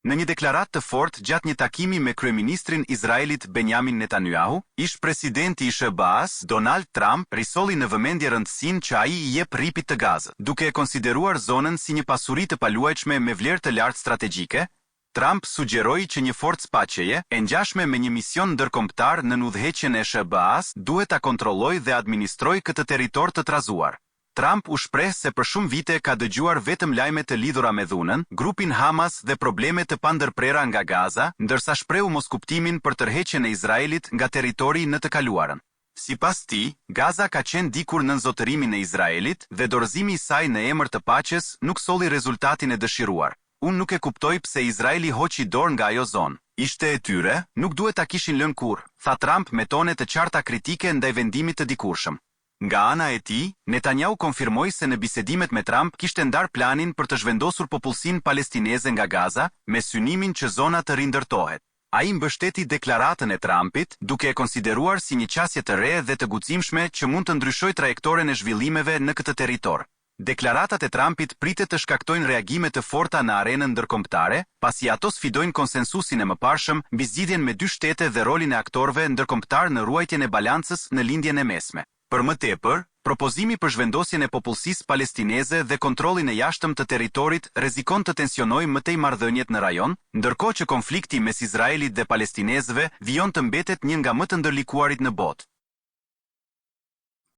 Në një deklarat të fortë gjatë një takimi me kryeministrin Izraelit Benjamin Netanyahu, ish presidenti i SBA-s Donald Trump risolli në vëmendje rëndësinë që ai i jep rripit të Gazës, duke e konsideruar zonën si një pasuri të paluajtshme me vlerë të lartë strategjike. Trump sugjeroi që një forcë paqeje, e ngjashme me një mision ndërkombëtar në udhëheqjen e SBA-s, duhet ta kontrollojë dhe administrojë këtë territor të trazuar. Trump u shpreh se për shumë vite ka dëgjuar vetëm lajme të lidhura me dhunën, grupin Hamas dhe probleme të pandërprera nga Gaza, ndërsa shprehu moskuptimin për tërheqjen e Izraelit nga territori në të kaluarën. Sipas tij, Gaza ka qenë dikur nën zotërimin e Izraelit dhe dorëzimi i saj në emër të paqes nuk solli rezultatin e dëshiruar. Unë nuk e kuptoj pse Izraeli hoqi dorë nga ajo zonë. Ishte e tyre, nuk duhet ta kishin lënë kurrë, tha Trump me tone të qarta kritike ndaj vendimit të dikurshëm. Nga ana e tij, Netanyahu konfirmoi se në bisedimet me Trump kishte ndar planin për të zhvendosur popullsinë palestineze nga Gaza me synimin që zona të rindërtohet. Ai mbështeti deklaratën e Trumpit, duke e konsideruar si një qasje të re dhe të guximshme që mund të ndryshojë trajektoren e zhvillimeve në këtë territor. Deklaratat e Trumpit pritet të shkaktojnë reagime të forta në arenën ndërkombëtare, pasi ato sfidojnë konsensusin e mëparshëm mbi zgjidhjen me dy shtete dhe rolin e aktorëve ndërkombëtar në ruajtjen e balancës në lindjen e mesme. Për më tepër, propozimi për zhvendosjen e popullsisë palestineze dhe kontrollin e jashtëm të territorit rrezikon të tensionojë më tej marrëdhëniet në rajon, ndërkohë që konflikti mes Izraelit dhe palestinezëve vijon të mbetet një nga më të ndërlikuarit në botë.